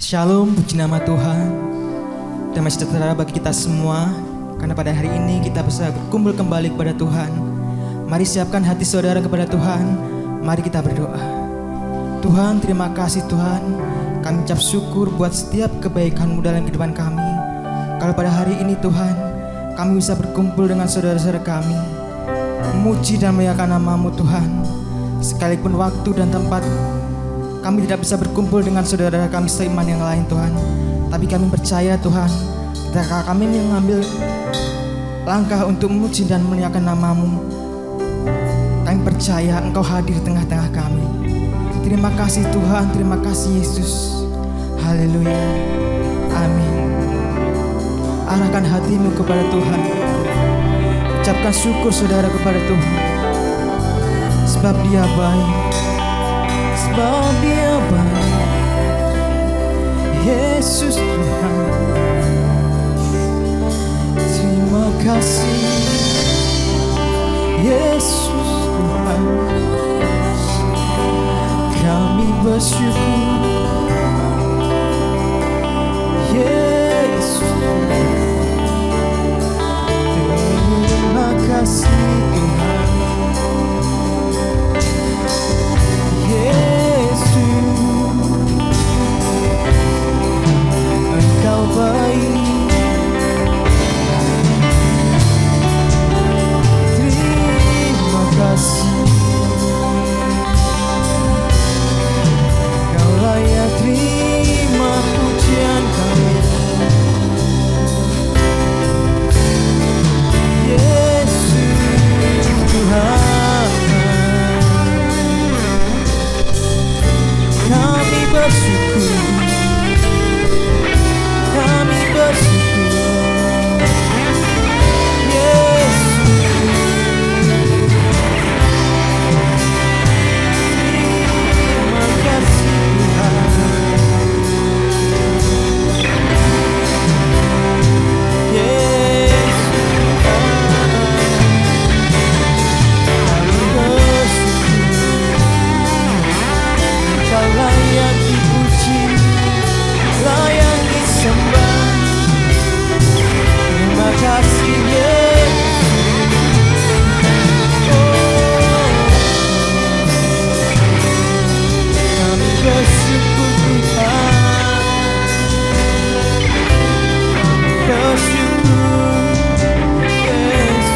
Shalom, puji nama Tuhan. Damai sejahtera bagi kita semua, karena pada hari ini kita bisa berkumpul kembali kepada Tuhan. Mari siapkan hati saudara kepada Tuhan. Mari kita berdoa. Tuhan, terima kasih Tuhan. Kami ucap syukur buat setiap kebaikan-Mu dalam kehidupan kami. Kalau pada hari ini Tuhan, kami bisa berkumpul dengan saudara-saudara kami, memuji dan memuliakan nama-Mu Tuhan. Sekalipun waktu dan tempat kami tidak bisa berkumpul dengan saudara kami seiman yang lain Tuhan, tapi kami percaya Tuhan, ketika kami mengambil langkah untuk memuji dan memuliakan nama-Mu, kami percaya Engkau hadir di tengah-tengah kami. Terima kasih Tuhan, terima kasih Yesus. Haleluya, amin. Arahkan hatimu kepada Tuhan. Ucapkan syukur saudara kepada Tuhan, sebab Dia baik. Sebab Dia baik, Yesus Tuhan. Terima kasih Yesus Tuhan. Kami bersyukur Yesus. Terima kasih Tuhan. Engkau baik. Terima kasih. Kau layak terima pujian kami. Yesus Tuhan. Kami bersyukur. Kami bersyukur Yesus. Terima kasih Tuhan. Yesus kami bersyukur. Kau layak dipuji, layak disembah. Terima kasih Yesus. Kami bersyukur Tuhan. Bersyukur Yesus.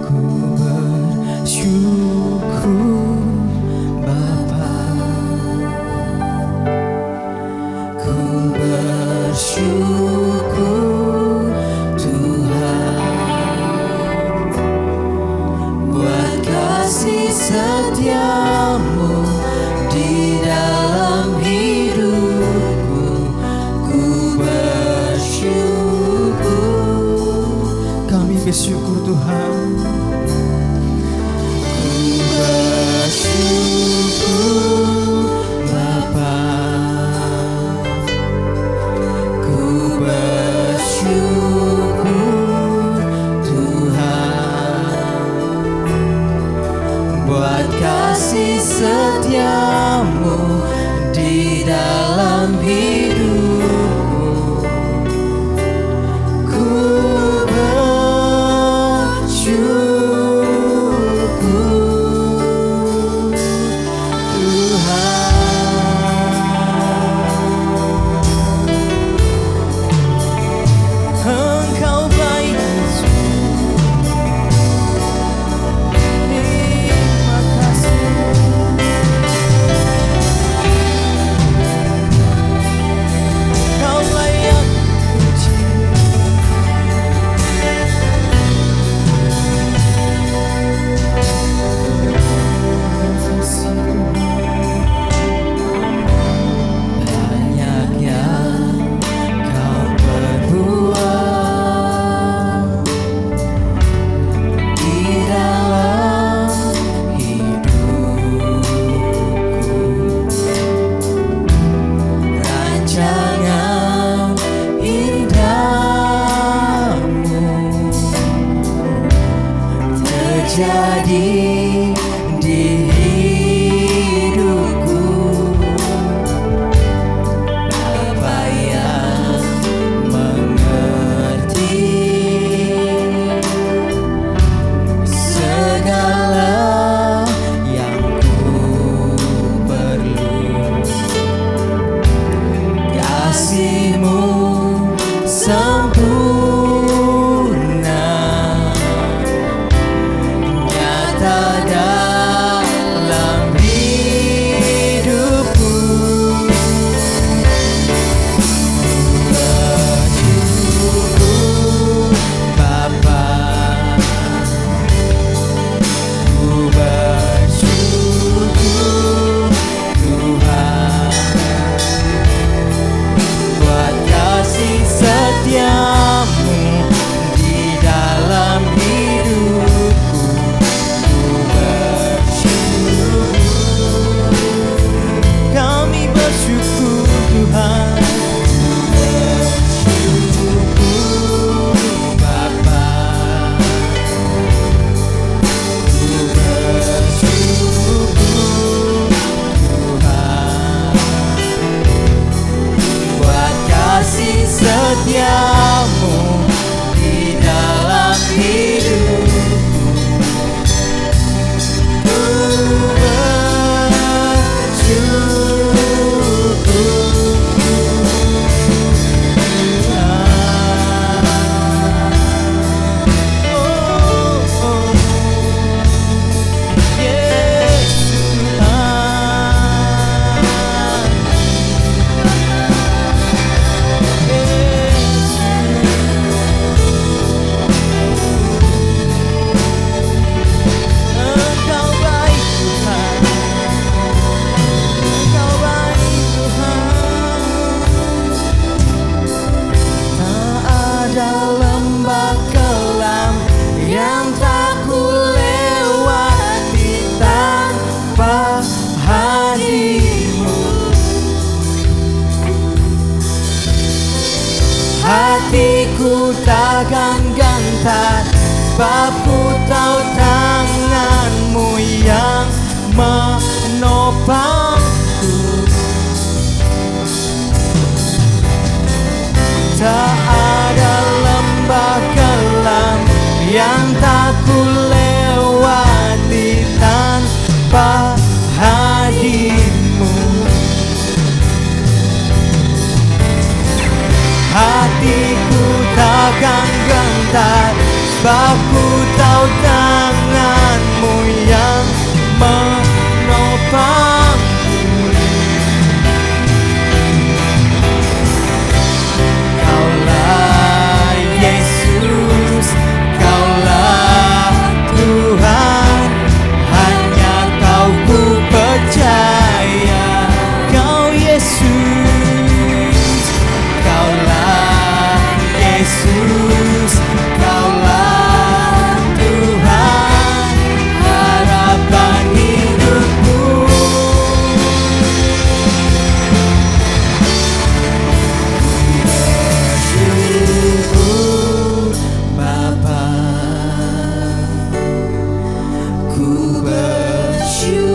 Ku bersyukur Bapa. Ku bersyukur Tuhan buat kasih setia-Mu di dalam hidupku. Ku bersyukur. Kami bersyukur Tuhan. Ku bersyukur Bapa. Ku bersyukur Tuhan buat kasih setia-Mu di dalam hidupku. Ku bersyukur. setiamu di dalam hidupku. Ku hatiku takkan gentar, sebab ku tahu tanganmu yang menopangku. Tak ada lembah kelam yang tak ku lewati tanpa hadirmu. Hatiku takkan gentar, sebab ku tahu tanganmu yang menopangku. Kaulah Yesus, Kaulah Tuhan, hanya Kau ku percaya. Kau Yesus, Kaulah Yesus, Kaulah Tuhan, harapan hidupku. Bersyukur Bapa, ku bersyukur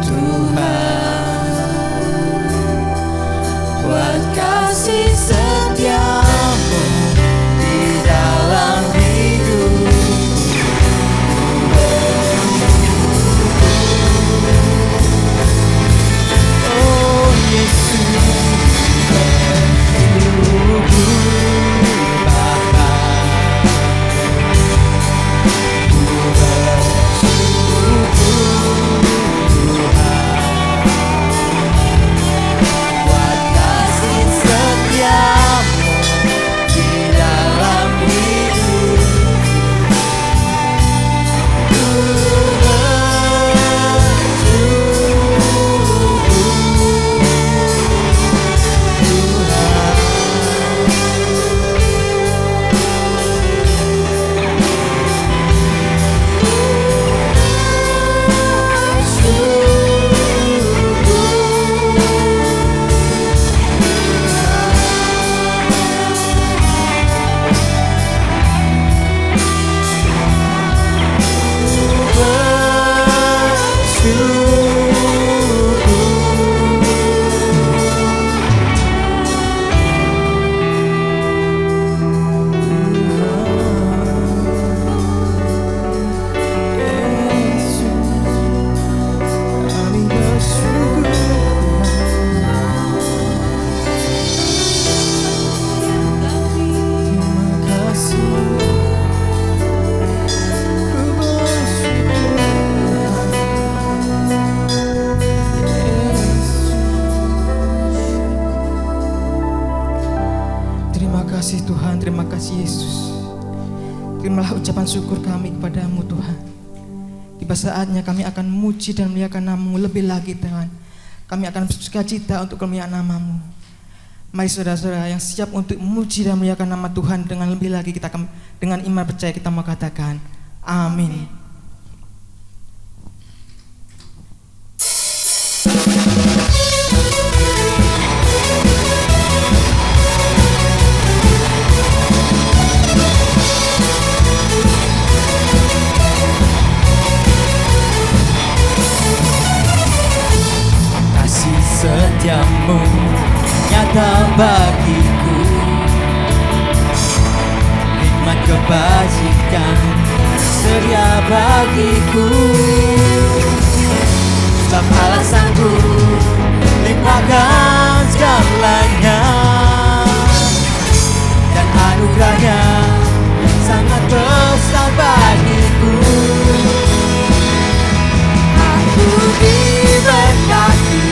Tuhan, buat kasih setiamu di dalam hidupku. Oh Yesus, bersyukur Bapa, ku bersyukur Tuhan, buat kasih setiamu di dalam hidupku. Ku Terima kasih Tuhan, terima kasih Yesus. Terimalah ucapan syukur kami kepadamu Tuhan. Tiba saatnya kami akan memuji dan memuliakan namamu lebih lagi Tuhan. Kami akan bersuka cita untuk kemuliaan namamu. Mari saudara-saudara yang siap untuk memuji dan memuliakan nama Tuhan, dengan lebih lagi kita akan dengan iman percaya kita mau katakan amin. Kasih setiamu nyata bagiku. Hikmat kebajikan sedia bagiku. Sebab alasanku limpahkan segalanya, dan anugerahnya sangat besar bagiku. Aku diberkati,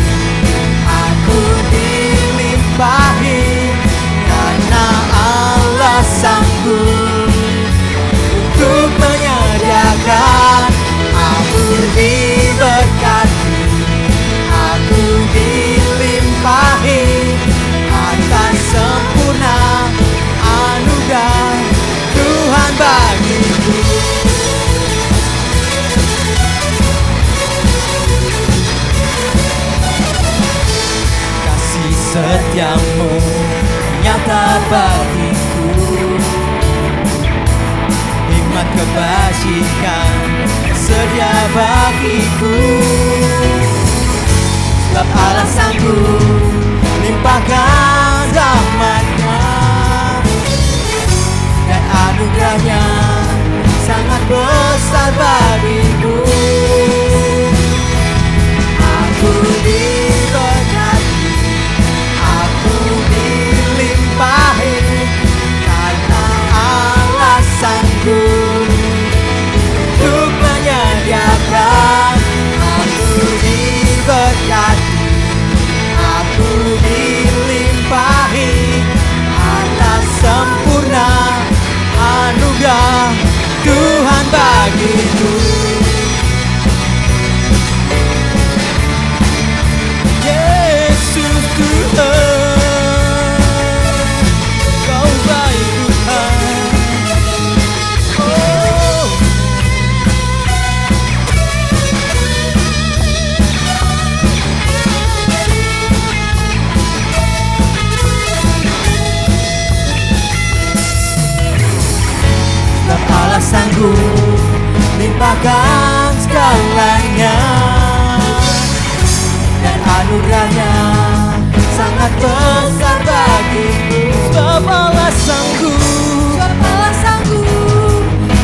aku dilimpahi, karena Allah sanggup untuk menyediakan. Aku diberkati, aku dilimpahi akan sempurna anugerah Tuhan bagiku. Kasih setiamu nyata bagiku, hikmat kebajikan sedia bagiku. Sebab alasanku limpahkan rahmatnya, dan anugerahnya sangat besar bagiku. Aku diberkati, aku dilimpahi, karena Allah sanggup untuk menyediakan. Aku diberkati, aku dilimpahi atas sempurna anugerah Tuhan bagiku. Yesus Tuhan, Kau baik Tuhan. Oh. Sebab Allah sanggup limpahkan segalanya, dan anugerahnya sangat besar bagiku. Sebab Allah sanggup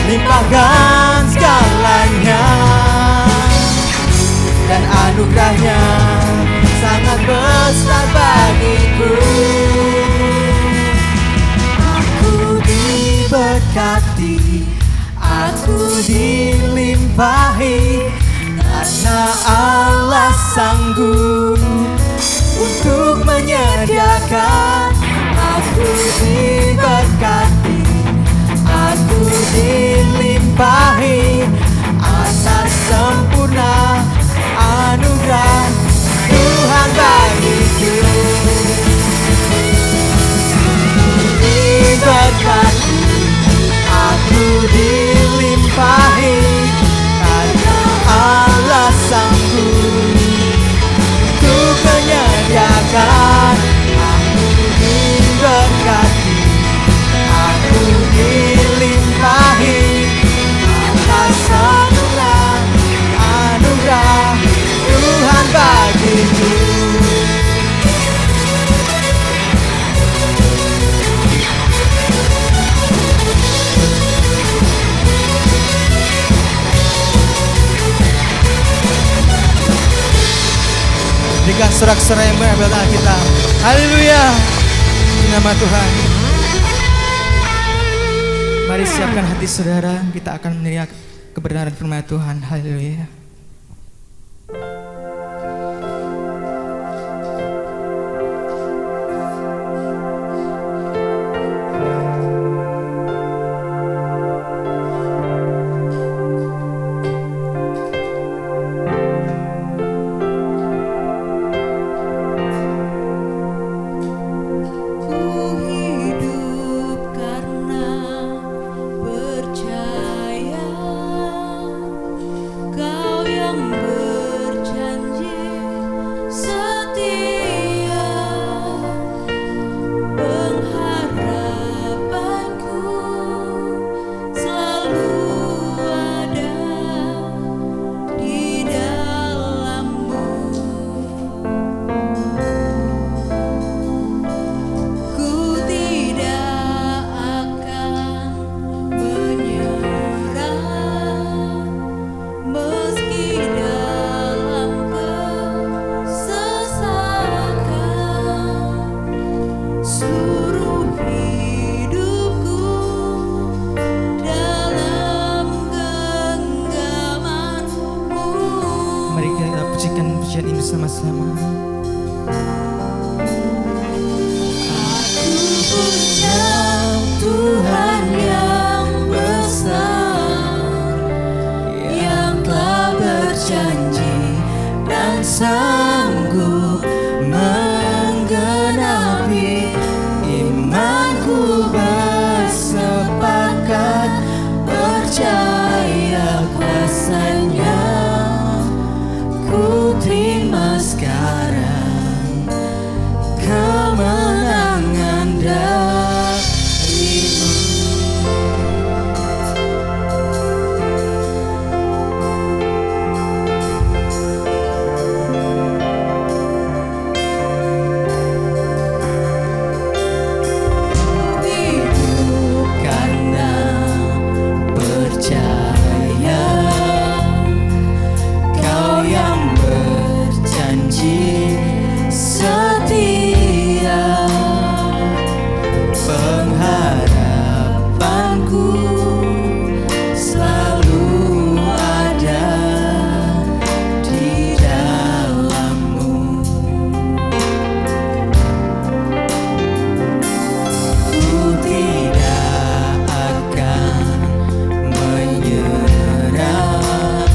limpahkan segalanya, dan anugerahnya sangat besar bagiku. Aku diberkati, aku dilimpahi, karena Allah sanggup untuk menyediakan. Aku diberkati, aku dilimpahi atas sempurna anugerah Tuhan bagiku. Diberkati, aku dilimpahi, karena Allah sanggup untuk menyediakan. Aku diberkati, aku dilimpahi atas sempurna anugerah Tuhan bagiku. Berikan sorak-sorai yang benar buat kita. Haleluya, di nama Tuhan. Mari siapkan hati saudara, kita akan melihat kebenaran firman Tuhan. Haleluya. Kau bersama-sama. Aku punya Tuhan yang besar, yang telah berjanji dan sanggup menggenapi. Imanku bersepakat percaya kuasanya. Ku terima sekarang kemenangan darimu. Hidup karena percaya, Kau yang berjanji setia. Pengharapanku selalu ada di dalam-Mu. Ku tidak akan menyerah,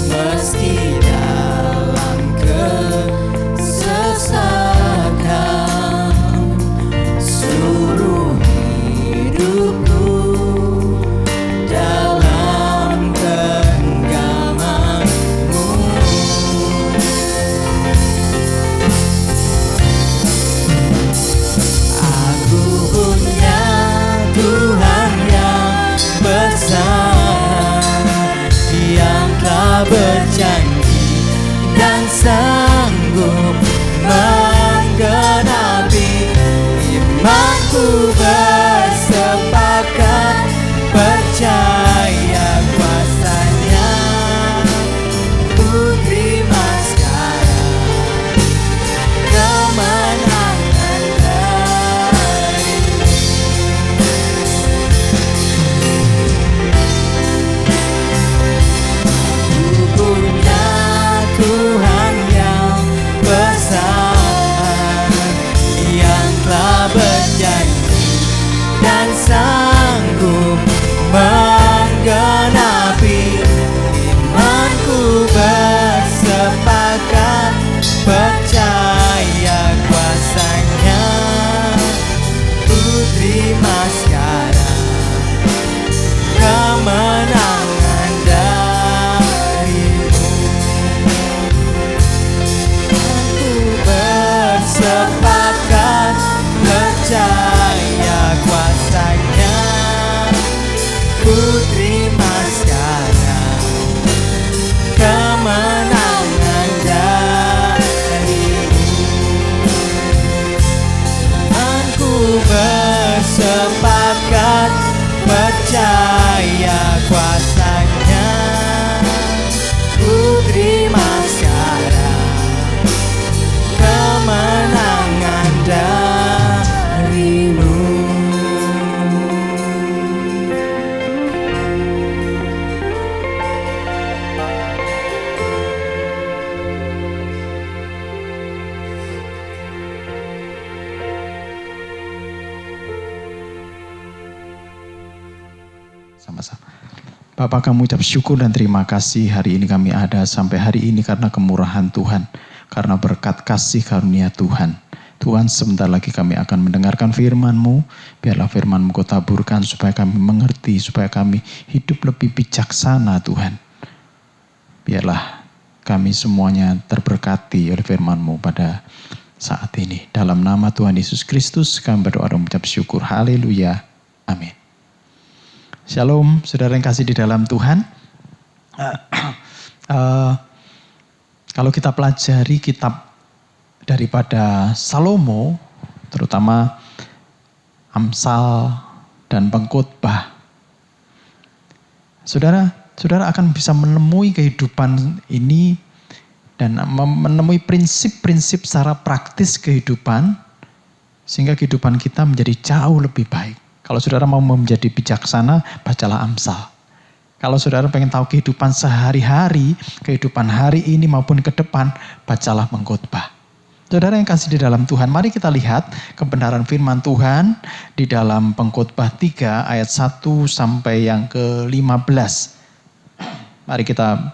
meski dalam kesesakan. Suruh hidupku dalam genggaman-Mu. Aku punya Tuhan yang besar, yang telah berjanji dan sanggup menggenapi. Imanku bersepakat percaya kuasanya. Ku terima sekarang kemenangan darimu. Ku punya Tuhan yang besar, yang telah berjanji dan sanggup menggenapi. Imanku bersepakat percaya kuasanya. Ku terima sekarang kemenangan darimu. Aku bersepakat percaya kuasanya. Ku terima sekarang kemenangan darimu. Aku bersepakat percaya kuasanya. Ku terima sekarang kemenangan darimu. Sama-sama. Bapak, kami ucap syukur dan terima kasih hari ini kami ada sampai hari ini karena kemurahan Tuhan, karena berkat kasih karunia Tuhan. Tuhan, sebentar lagi kami akan mendengarkan firman-Mu. Biarlah firman-Mu Kau taburkan supaya kami mengerti, supaya kami hidup lebih bijaksana Tuhan. Biarlah kami semuanya terberkati oleh firman-Mu pada saat ini. Dalam nama Tuhan Yesus Kristus kami berdoa dan mengucap syukur. Haleluya. Amin. Shalom, saudara yang kasih di dalam Tuhan. Kalau kita pelajari kitab daripada Salomo, terutama Amsal dan Pengkhotbah, saudara akan bisa menemui kehidupan ini dan menemui prinsip-prinsip secara praktis kehidupan, sehingga kehidupan kita menjadi jauh lebih baik. Kalau saudara mau menjadi bijaksana, bacalah Amsal. Kalau saudara pengen tahu kehidupan sehari-hari, kehidupan hari ini maupun ke depan, bacalah pengkhotbah. Saudara yang kasih di dalam Tuhan, mari kita lihat kebenaran firman Tuhan di dalam Pengkhotbah 3 ayat 1 sampai yang ke-15. Mari kita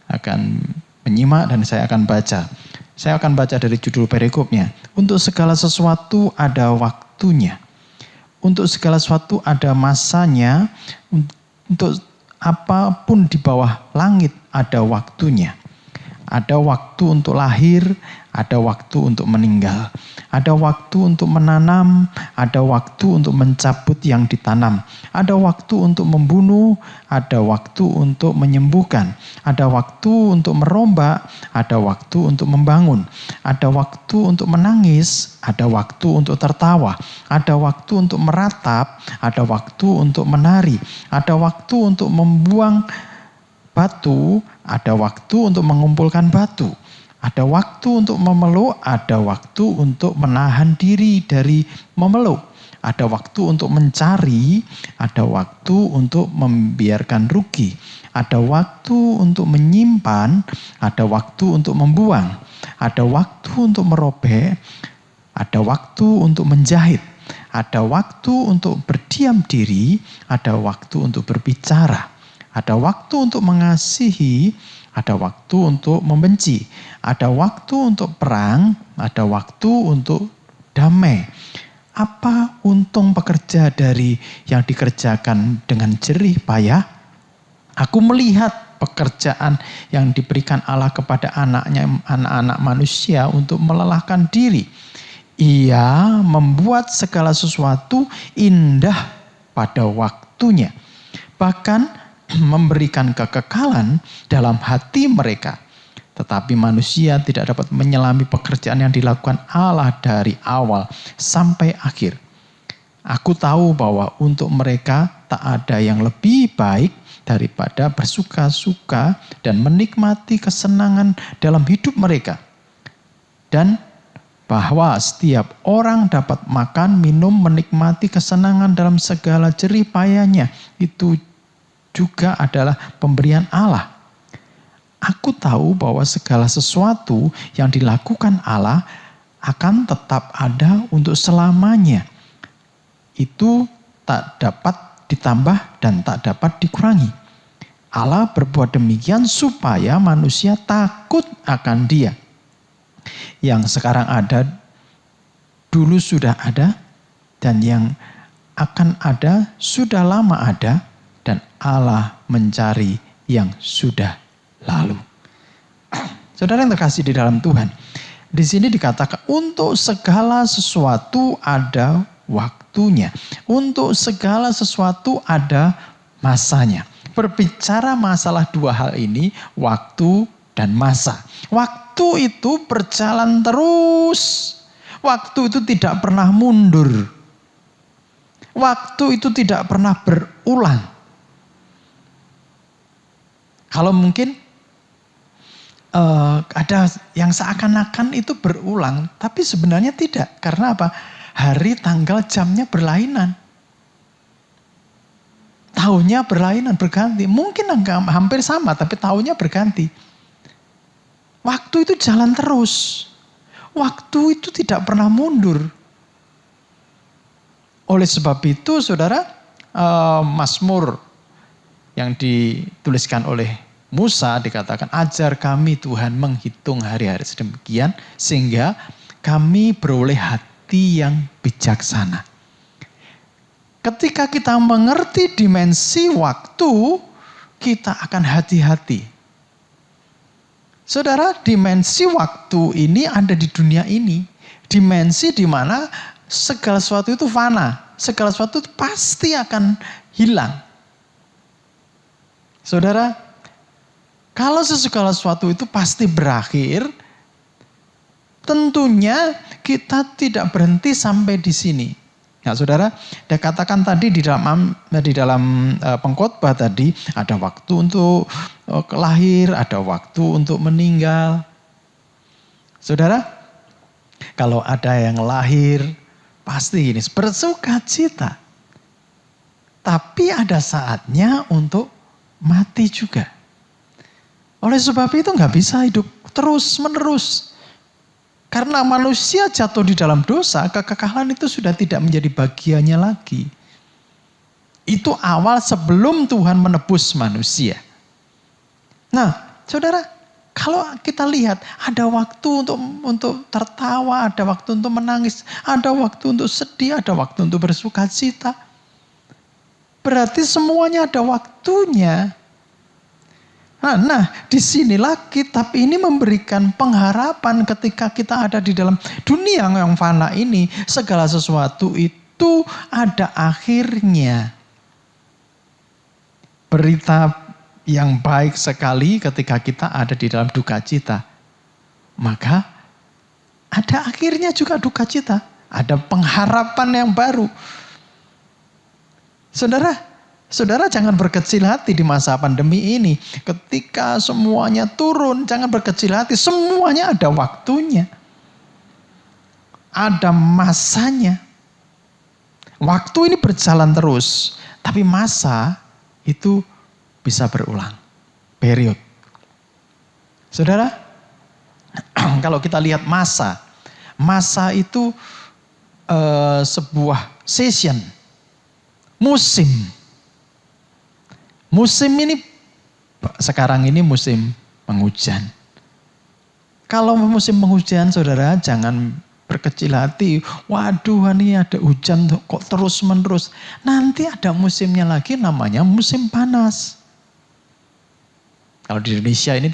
akan menyimak dan saya akan baca. Saya akan baca dari judul perikopnya. Untuk segala sesuatu ada waktunya. Untuk segala sesuatu ada masanya. Untuk apapun di bawah langit ada waktunya. Ada waktu untuk lahir, ada waktu untuk meninggal. Ada waktu untuk menanam, ada waktu untuk mencabut yang ditanam. Ada waktu untuk membunuh, ada waktu untuk menyembuhkan. Ada waktu untuk merombak, ada waktu untuk membangun. Ada waktu untuk menangis, ada waktu untuk tertawa. Ada waktu untuk meratap, ada waktu untuk menari. Ada waktu untuk membuang batu, ada waktu untuk mengumpulkan batu. Ada waktu untuk memeluk, ada waktu untuk menahan diri dari memeluk. Ada waktu untuk mencari, ada waktu untuk membiarkan rugi. Ada waktu untuk menyimpan, ada waktu untuk membuang. Ada waktu untuk merobek, ada waktu untuk menjahit. Ada waktu untuk berdiam diri, ada waktu untuk berbicara. Ada waktu untuk mengasihi, ada waktu untuk membenci. Ada waktu untuk perang, ada waktu untuk damai. Apa untung pekerja dari yang dikerjakan dengan jerih payah? Aku melihat pekerjaan yang diberikan Allah kepada anak-anak manusia untuk melelahkan diri. Ia membuat segala sesuatu indah pada waktunya. Bahkan memberikan kekekalan dalam hati mereka. Tetapi manusia tidak dapat menyelami pekerjaan yang dilakukan Allah dari awal sampai akhir. Aku tahu bahwa untuk mereka tak ada yang lebih baik daripada bersuka-suka dan menikmati kesenangan dalam hidup mereka. Dan bahwa setiap orang dapat makan, minum, menikmati kesenangan dalam segala jerih payahnya. Itu juga adalah pemberian Allah. Aku tahu bahwa segala sesuatu yang dilakukan Allah akan tetap ada untuk selamanya. Itu tak dapat ditambah dan tak dapat dikurangi. Allah berbuat demikian supaya manusia takut akan Dia. Yang sekarang ada, dulu sudah ada, dan yang akan ada, sudah lama ada, dan Allah mencari yang sudah lalu. Saudara yang terkasih di dalam Tuhan, di sini dikatakan untuk segala sesuatu ada waktunya. Untuk segala sesuatu ada masanya. Berbicara masalah dua hal ini, waktu dan masa. Waktu itu berjalan terus. Waktu itu tidak pernah mundur. Waktu itu tidak pernah berulang. Kalau mungkin ada yang seakan-akan itu berulang, tapi sebenarnya tidak. Karena apa? Hari, tanggal, jamnya berlainan. Tahunnya berlainan, berganti. Mungkin hampir sama, tapi tahunnya berganti. Waktu itu jalan terus. Waktu itu tidak pernah mundur. Oleh sebab itu, saudara, Mazmur yang dituliskan oleh Musa dikatakan, ajar kami Tuhan menghitung hari-hari sedemikian sehingga kami beroleh hati yang bijaksana. Ketika kita mengerti dimensi waktu, kita akan hati-hati. Saudara, dimensi waktu ini ada di dunia ini. Dimensi di mana segala sesuatu itu fana. Segala sesuatu itu pasti akan hilang. Saudara, kalau segala sesuatu itu pasti berakhir, tentunya kita tidak berhenti sampai di sini. Nah, saudara, dia katakan tadi di dalam pengkhotbah tadi, ada waktu untuk lahir, ada waktu untuk meninggal. Saudara, kalau ada yang lahir, pasti ini bersukacita. Tapi ada saatnya untuk mati juga. Oleh sebab itu nggak bisa hidup terus menerus. Karena manusia jatuh di dalam dosa, kekekalan itu sudah tidak menjadi bagiannya lagi. Itu awal sebelum Tuhan menebus manusia. Nah, saudara, kalau kita lihat ada waktu untuk tertawa, ada waktu untuk menangis, ada waktu untuk sedih, ada waktu untuk bersukacita. Berarti semuanya ada waktunya. Nah, disinilah kitab ini memberikan pengharapan ketika kita ada di dalam dunia yang fana ini. Segala sesuatu itu ada akhirnya. Berita yang baik sekali ketika kita ada di dalam duka cita. Maka ada akhirnya juga duka cita. Ada pengharapan yang baru. Saudara jangan berkecil hati di masa pandemi ini. Ketika semuanya turun, jangan berkecil hati. Semuanya ada waktunya. Ada masanya. Waktu ini berjalan terus. Tapi masa itu bisa berulang. Period. Saudara, kalau kita lihat masa itu sebuah season. Musim. Musim ini, sekarang ini musim penghujan. Kalau musim penghujan, saudara jangan berkecil hati. Waduh, ini ada hujan kok terus menerus. Nanti ada musimnya lagi namanya musim panas. Kalau di Indonesia ini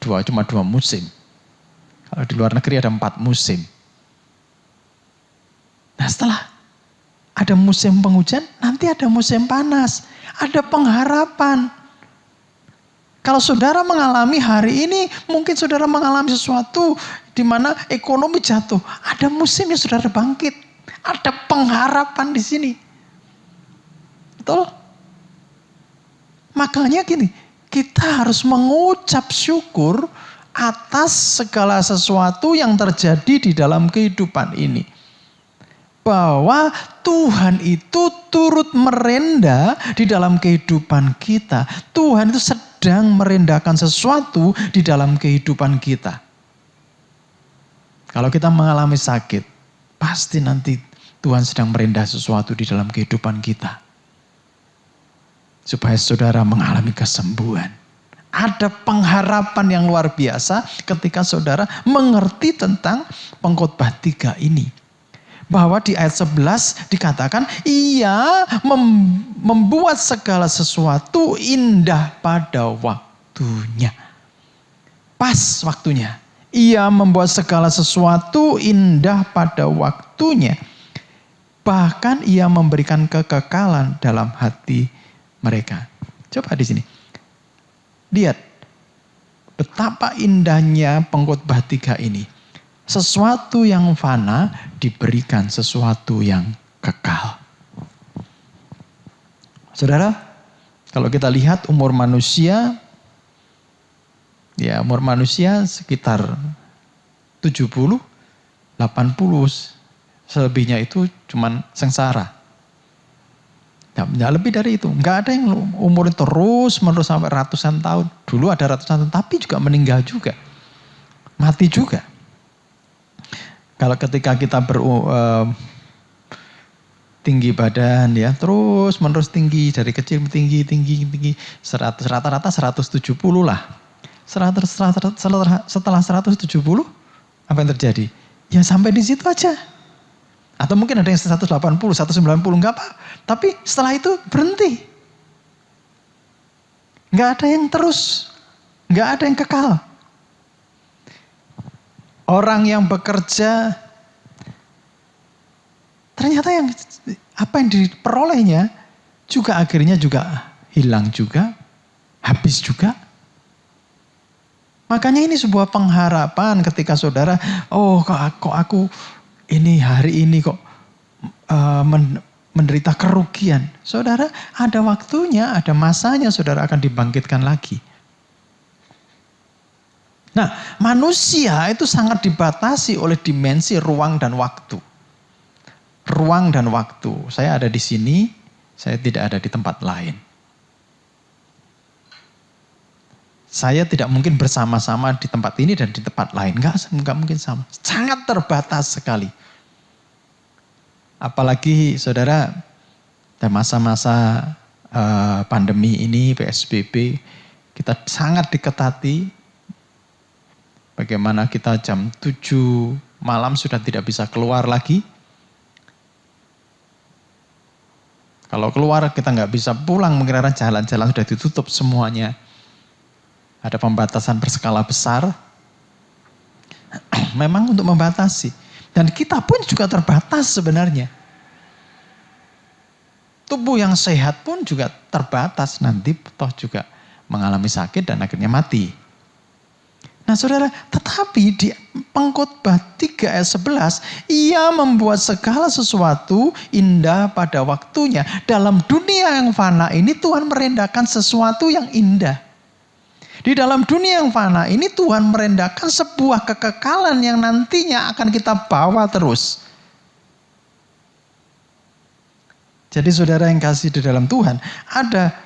cuma 2 musim. Kalau di luar negeri ada 4 musim. Nah, setelah ada musim penghujan, nanti ada musim panas. Ada pengharapan. Kalau saudara mengalami hari ini, mungkin saudara mengalami sesuatu di mana ekonomi jatuh. Ada musimnya saudara bangkit. Ada pengharapan di sini. Betul? Makanya gini, kita harus mengucap syukur atas segala sesuatu yang terjadi di dalam kehidupan ini. Bahwa Tuhan itu turut merenda di dalam kehidupan kita. Tuhan itu sedang merendahkan sesuatu di dalam kehidupan kita. Kalau kita mengalami sakit, pasti nanti Tuhan sedang merendah sesuatu di dalam kehidupan kita. Supaya saudara mengalami kesembuhan. Ada pengharapan yang luar biasa ketika saudara mengerti tentang pengkhotbah 3 ini. Bahwa di ayat 11 dikatakan ia membuat segala sesuatu indah pada waktunya. Pas waktunya. Ia membuat segala sesuatu indah pada waktunya. Bahkan ia memberikan kekekalan dalam hati mereka. Coba di sini. Lihat betapa indahnya pengkhotbah 3 ini. Sesuatu yang fana diberikan sesuatu yang kekal. Saudara, kalau kita lihat umur manusia sekitar 70, 80, selebihnya itu cuman sengsara. Tidak lebih dari itu. Enggak ada yang umur terus menerus sampai ratusan tahun. Dulu ada ratusan tahun, tapi juga meninggal juga. Mati juga. Kalau ketika kita tinggi badan ya, terus menerus tinggi, dari kecil tinggi, rata-rata 170 lah. Setelah 170, apa yang terjadi? Ya sampai di situ aja. Atau mungkin ada yang 180, 190, enggak apa. Tapi setelah itu berhenti. Enggak ada yang terus, enggak ada yang kekal. Orang yang bekerja, ternyata apa yang diperolehnya juga akhirnya juga hilang juga, habis juga. Makanya ini sebuah pengharapan ketika saudara, kok aku ini hari ini kok menderita kerugian. Saudara, ada waktunya, ada masanya saudara akan dibangkitkan lagi. Nah, manusia itu sangat dibatasi oleh dimensi ruang dan waktu. Ruang dan waktu. Saya ada di sini, saya tidak ada di tempat lain. Saya tidak mungkin bersama-sama di tempat ini dan di tempat lain. Enggak mungkin sama. Sangat terbatas sekali. Apalagi saudara, masa-masa pandemi ini, PSBB, kita sangat diketati. Bagaimana kita jam 7 malam sudah tidak bisa keluar lagi. Kalau keluar kita nggak bisa pulang, mengira jalan-jalan sudah ditutup semuanya. Ada pembatasan berskala besar. Memang untuk membatasi. Dan kita pun juga terbatas sebenarnya. Tubuh yang sehat pun juga terbatas. Nanti toh juga mengalami sakit dan akhirnya mati. Nah saudara, tetapi di Pengkhotbah 3 ayat 11, ia membuat segala sesuatu indah pada waktunya. Dalam dunia yang fana ini Tuhan merendahkan sesuatu yang indah. Di dalam dunia yang fana ini Tuhan merendahkan sebuah kekekalan yang nantinya akan kita bawa terus. Jadi saudara yang kasih di dalam Tuhan, ada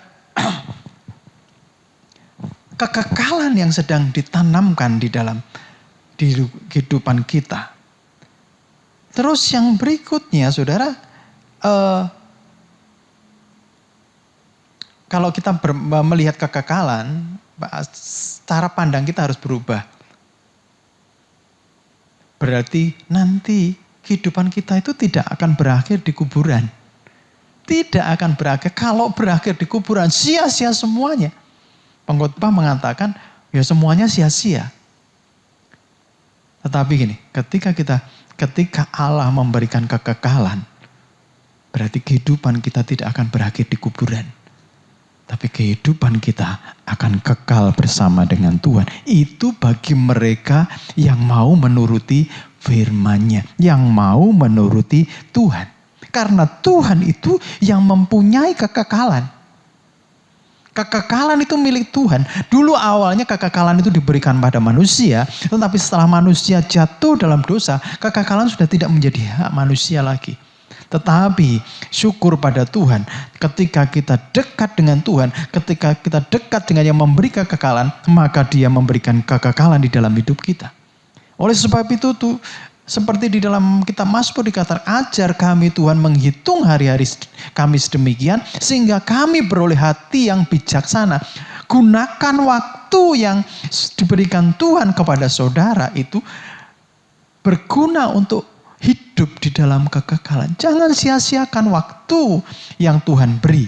kekekalan yang sedang ditanamkan di dalam kehidupan kita. Terus yang berikutnya saudara, kalau kita melihat kekekalan, cara pandang kita harus berubah. Berarti nanti kehidupan kita itu tidak akan berakhir di kuburan. Tidak akan berakhir. Kalau berakhir di kuburan, sia-sia semuanya. Pengkhotbah mengatakan, ya semuanya sia-sia. Tetapi gini, ketika Allah memberikan kekekalan, berarti kehidupan kita tidak akan berakhir di kuburan. Tapi kehidupan kita akan kekal bersama dengan Tuhan. Itu bagi mereka yang mau menuruti firman-Nya, yang mau menuruti Tuhan. Karena Tuhan itu yang mempunyai kekekalan. Kekekalan itu milik Tuhan. Dulu awalnya kekekalan itu diberikan pada manusia, tetapi setelah manusia jatuh dalam dosa, kekekalan sudah tidak menjadi hak manusia lagi. Tetapi syukur pada Tuhan, ketika kita dekat dengan Tuhan, ketika kita dekat dengan yang memberi kekekalan, maka Dia memberikan kekekalan di dalam hidup kita. Oleh sebab itu seperti di dalam kitab Mazmur dikatakan, ajar kami Tuhan menghitung hari-hari kami sedemikian, sehingga kami beroleh hati yang bijaksana. Gunakan waktu yang diberikan Tuhan kepada saudara itu berguna untuk hidup di dalam kekekalan. Jangan sia-siakan waktu yang Tuhan beri.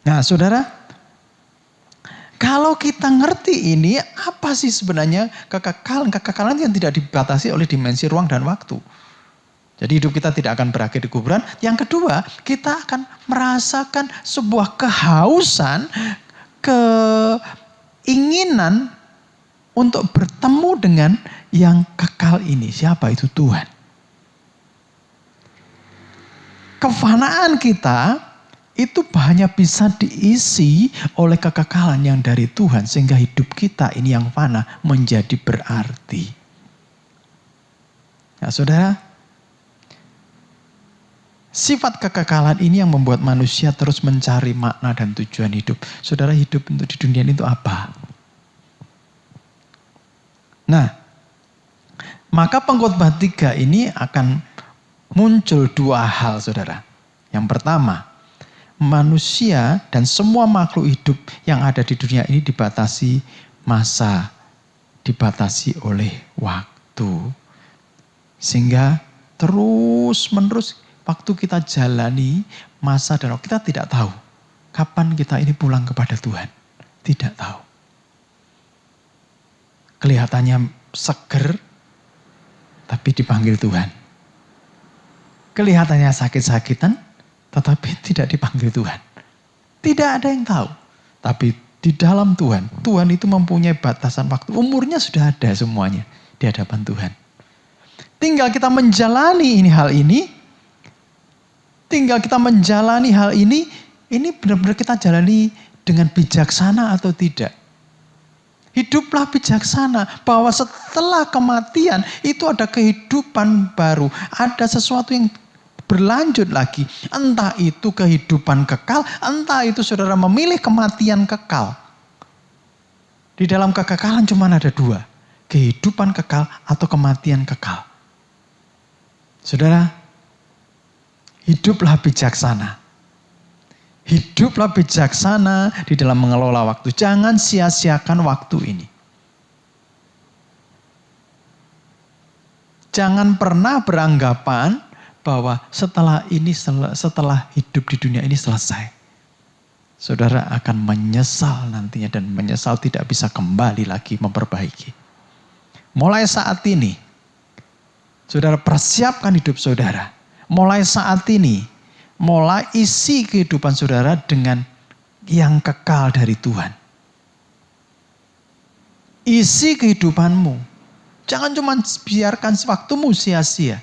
Nah saudara, kalau kita ngerti ini, apa sih sebenarnya kekekalan? Kekekalan yang tidak dibatasi oleh dimensi ruang dan waktu. Jadi hidup kita tidak akan berakhir di kuburan. Yang kedua, kita akan merasakan sebuah kehausan, keinginan untuk bertemu dengan yang kekal ini. Siapa itu? Tuhan. Kefanaan kita itu hanya bisa diisi oleh kekekalan yang dari Tuhan. Sehingga hidup kita ini yang fana menjadi berarti. Nah saudara, sifat kekekalan ini yang membuat manusia terus mencari makna dan tujuan hidup. Saudara, hidup untuk di dunia ini itu apa? Nah, maka Pengkhotbah 3 ini akan muncul dua hal saudara. Yang pertama, manusia dan semua makhluk hidup yang ada di dunia ini dibatasi masa, dibatasi oleh waktu. Sehingga terus menerus waktu kita jalani masa dan waktu, kita tidak tahu kapan kita ini pulang kepada Tuhan. Tidak tahu. Kelihatannya seger, tapi dipanggil Tuhan. Kelihatannya sakit-sakitan, tetapi tidak dipanggil Tuhan. Tidak ada yang tahu. Tapi di dalam Tuhan, Tuhan itu mempunyai batasan waktu. Umurnya sudah ada semuanya di hadapan Tuhan. Tinggal kita menjalani hal ini. Tinggal kita menjalani hal ini benar-benar kita jalani dengan bijaksana atau tidak. Hiduplah bijaksana bahwa setelah kematian itu ada kehidupan baru. Ada sesuatu yang berlanjut lagi. Entah itu kehidupan kekal, entah itu saudara memilih kematian kekal. Di dalam kekekalan cuma ada dua. Kehidupan kekal atau kematian kekal. Saudara, hiduplah bijaksana. Hiduplah bijaksana di dalam mengelola waktu. Jangan sia-siakan waktu ini. Jangan pernah beranggapan bahwa setelah hidup di dunia ini selesai. Saudara akan menyesal nantinya dan menyesal tidak bisa kembali lagi memperbaiki. Mulai saat ini, saudara persiapkan hidup saudara. Mulai saat ini, mulai isi kehidupan saudara dengan yang kekal dari Tuhan. Isi kehidupanmu. Jangan cuma biarkan waktumu sia-sia.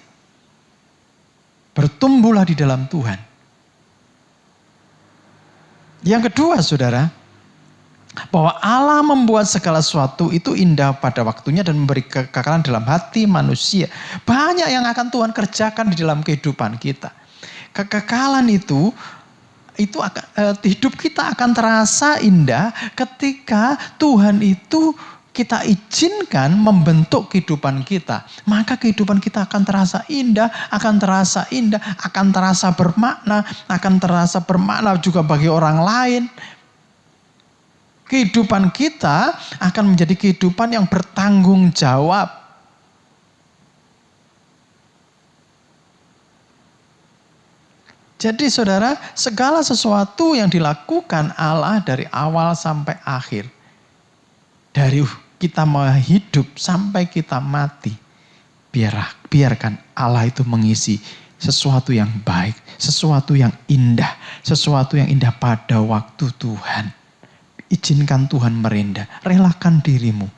Bertumbuhlah di dalam Tuhan. Yang kedua saudara, bahwa Allah membuat segala sesuatu itu indah pada waktunya dan memberi kekekalan dalam hati manusia. Banyak yang akan Tuhan kerjakan di dalam kehidupan kita. Kekekalan itu hidup kita akan terasa indah ketika Tuhan itu kita izinkan membentuk kehidupan kita. Maka kehidupan kita akan terasa indah, akan terasa bermakna juga bagi orang lain. Kehidupan kita akan menjadi kehidupan yang bertanggung jawab. Jadi saudara, segala sesuatu yang dilakukan Allah dari awal sampai akhir. Dari kita mau hidup sampai kita mati. Biarkan Allah itu mengisi sesuatu yang baik, sesuatu yang indah pada waktu Tuhan. Izinkan Tuhan merendah, relakan dirimu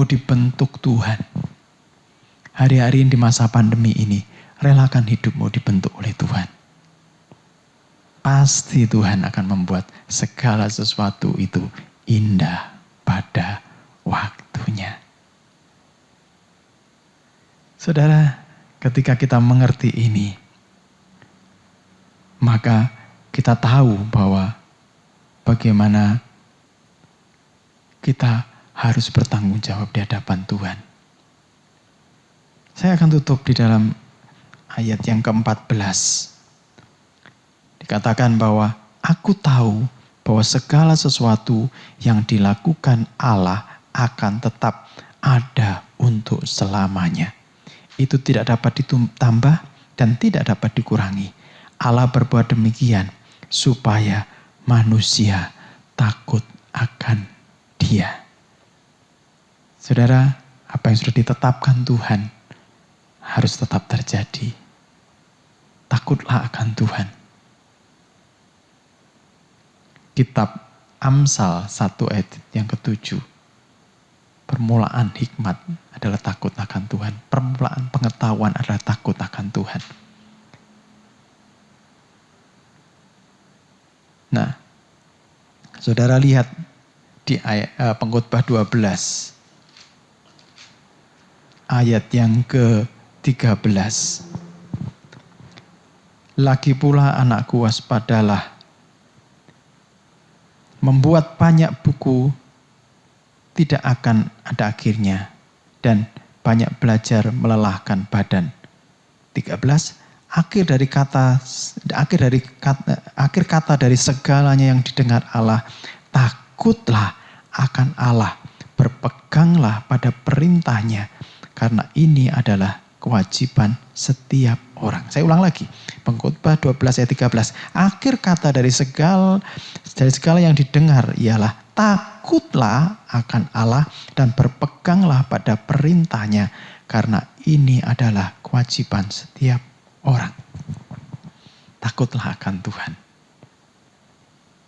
dibentuk Tuhan. Hari-hari di masa pandemi ini, relakan hidupmu dibentuk oleh Tuhan. Pasti Tuhan akan membuat segala sesuatu itu indah pada waktunya. Saudara, ketika kita mengerti ini, maka kita tahu bahwa bagaimana kita harus bertanggung jawab di hadapan Tuhan. Saya akan tutup di dalam ayat yang ke-14. Dikatakan bahwa aku tahu bahwa segala sesuatu yang dilakukan Allah akan tetap ada untuk selamanya. Itu tidak dapat ditambah dan tidak dapat dikurangi. Allah berbuat demikian supaya manusia takut akan Dia. Saudara, apa yang sudah ditetapkan Tuhan harus tetap terjadi. Takutlah akan Tuhan. Kitab Amsal 1 ayat yang ke-7. Permulaan hikmat adalah takut akan Tuhan. Permulaan pengetahuan adalah takut akan Tuhan. Nah, saudara lihat di Pengkhotbah 12. Ayat yang ke-13. Lagi pula anakku waspadalah. Membuat banyak buku tidak akan ada akhirnya. Dan banyak belajar melelahkan badan. 13. Akhir kata dari segalanya yang didengar Allah. Takutlah akan Allah. Berpeganglah pada perintahnya. Karena ini adalah kewajiban setiap orang. Saya ulang lagi. Pengkhotbah 12 ayat 13. Akhir kata dari segala yang didengar ialah takutlah akan Allah dan berpeganglah pada perintahnya. Karena ini adalah kewajiban setiap orang. Takutlah akan Tuhan.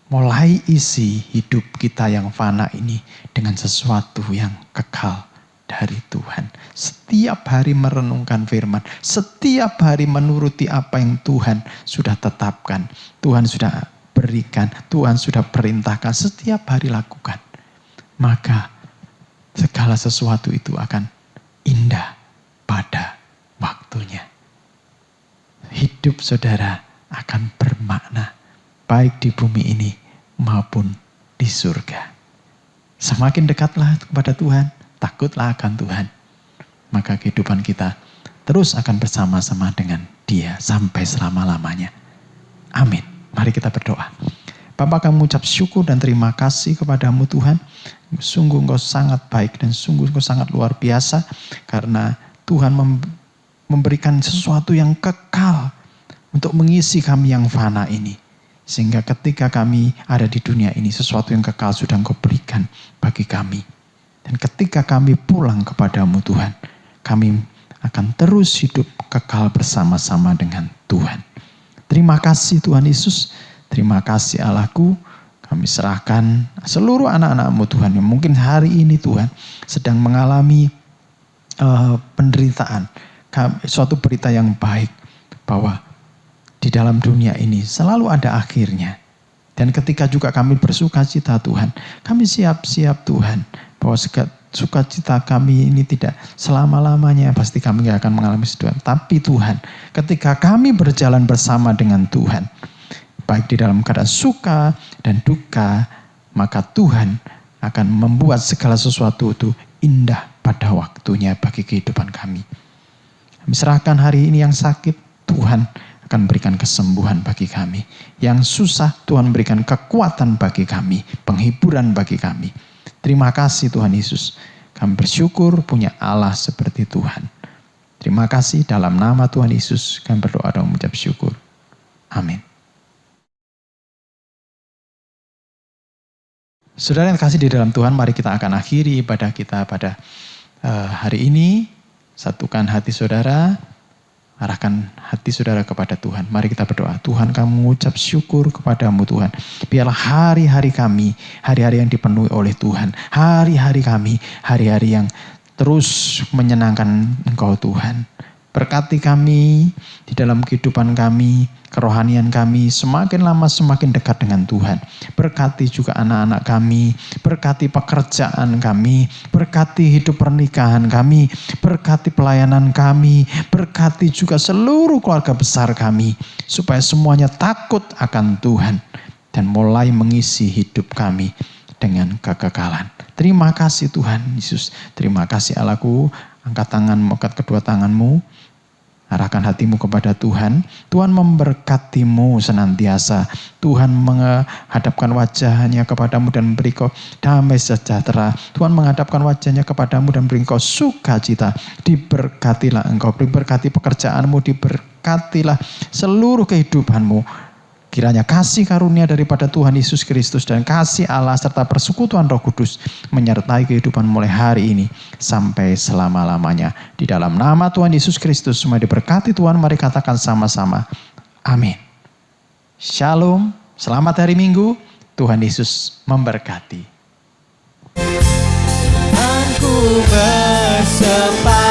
Mulai isi hidup kita yang fana ini dengan sesuatu yang kekal dari Tuhan. Setiap hari merenungkan firman. Setiap hari menuruti apa yang Tuhan sudah tetapkan. Tuhan sudah berikan. Tuhan sudah perintahkan. Setiap hari lakukan. Maka segala sesuatu itu akan indah pada waktunya. Hidup saudara akan bermakna. Baik di bumi ini maupun di surga. Semakin dekatlah kepada Tuhan, takutlah akan Tuhan. Maka kehidupan kita terus akan bersama-sama dengan Dia sampai selama-lamanya. Amin. Mari kita berdoa. Bapa, kami mengucap syukur dan terima kasih kepadamu Tuhan. Sungguh Engkau sangat baik dan sungguh Engkau sangat luar biasa. Karena Tuhan memberikan sesuatu yang kekal untuk mengisi kami yang fana ini. Sehingga ketika kami ada di dunia ini, sesuatu yang kekal sudah Engkau berikan bagi kami. Dan ketika kami pulang kepadamu Tuhan, kami akan terus hidup kekal bersama-sama dengan Tuhan. Terima kasih Tuhan Yesus, terima kasih Allahku. Kami serahkan seluruh anak-anak-Mu Tuhan yang mungkin hari ini Tuhan sedang mengalami penderitaan. Suatu berita yang baik bahwa di dalam dunia ini selalu ada akhirnya. Dan ketika juga kami bersukacita Tuhan, kami siap-siap Tuhan bahwa sukacita kami ini tidak selama-lamanya, pasti kami tidak akan mengalami sesuatu. Tapi Tuhan, ketika kami berjalan bersama dengan Tuhan, baik di dalam keadaan suka dan duka, maka Tuhan akan membuat segala sesuatu itu indah pada waktunya bagi kehidupan kami. Kami serahkan hari ini yang sakit, Tuhan akan berikan kesembuhan bagi kami. Yang susah, Tuhan berikan kekuatan bagi kami, penghiburan bagi kami. Terima kasih Tuhan Yesus. Kami bersyukur punya Allah seperti Tuhan. Terima kasih dalam nama Tuhan Yesus kami berdoa dan mengucap syukur. Amin. Saudara yang kasih di dalam Tuhan, mari kita akan akhiri ibadah kita pada hari ini. Satukan hati saudara, arahkan hati saudara kepada Tuhan. Mari kita berdoa. Tuhan, kami mengucap syukur kepadamu Tuhan. Biarlah hari-hari kami, hari-hari yang dipenuhi oleh Tuhan. Hari-hari kami, hari-hari yang terus menyenangkan Engkau Tuhan. Berkati kami di dalam kehidupan kami, kerohanian kami semakin lama semakin dekat dengan Tuhan. Berkati juga anak-anak kami, berkati pekerjaan kami, berkati hidup pernikahan kami, berkati pelayanan kami, berkati juga seluruh keluarga besar kami. Supaya semuanya takut akan Tuhan dan mulai mengisi hidup kami dengan kekekalan. Terima kasih Tuhan Yesus, terima kasih Allahku. Angkat tanganmu, angkat kedua tanganmu. Arahkan hatimu kepada Tuhan. Tuhan memberkatimu senantiasa. Tuhan menghadapkan wajahnya kepadamu dan memberi kau damai sejahtera. Tuhan menghadapkan wajahnya kepadamu dan memberi kau sukacita. Diberkatilah engkau, diberkati pekerjaanmu, diberkatilah seluruh kehidupanmu. Kiranya kasih karunia daripada Tuhan Yesus Kristus dan kasih Allah serta persekutuan Roh Kudus menyertai kehidupan mulai hari ini sampai selama-lamanya. Di dalam nama Tuhan Yesus Kristus semua diberkati Tuhan, mari katakan sama-sama. Amin. Shalom, selamat hari Minggu, Tuhan Yesus memberkati. Aku bersepakat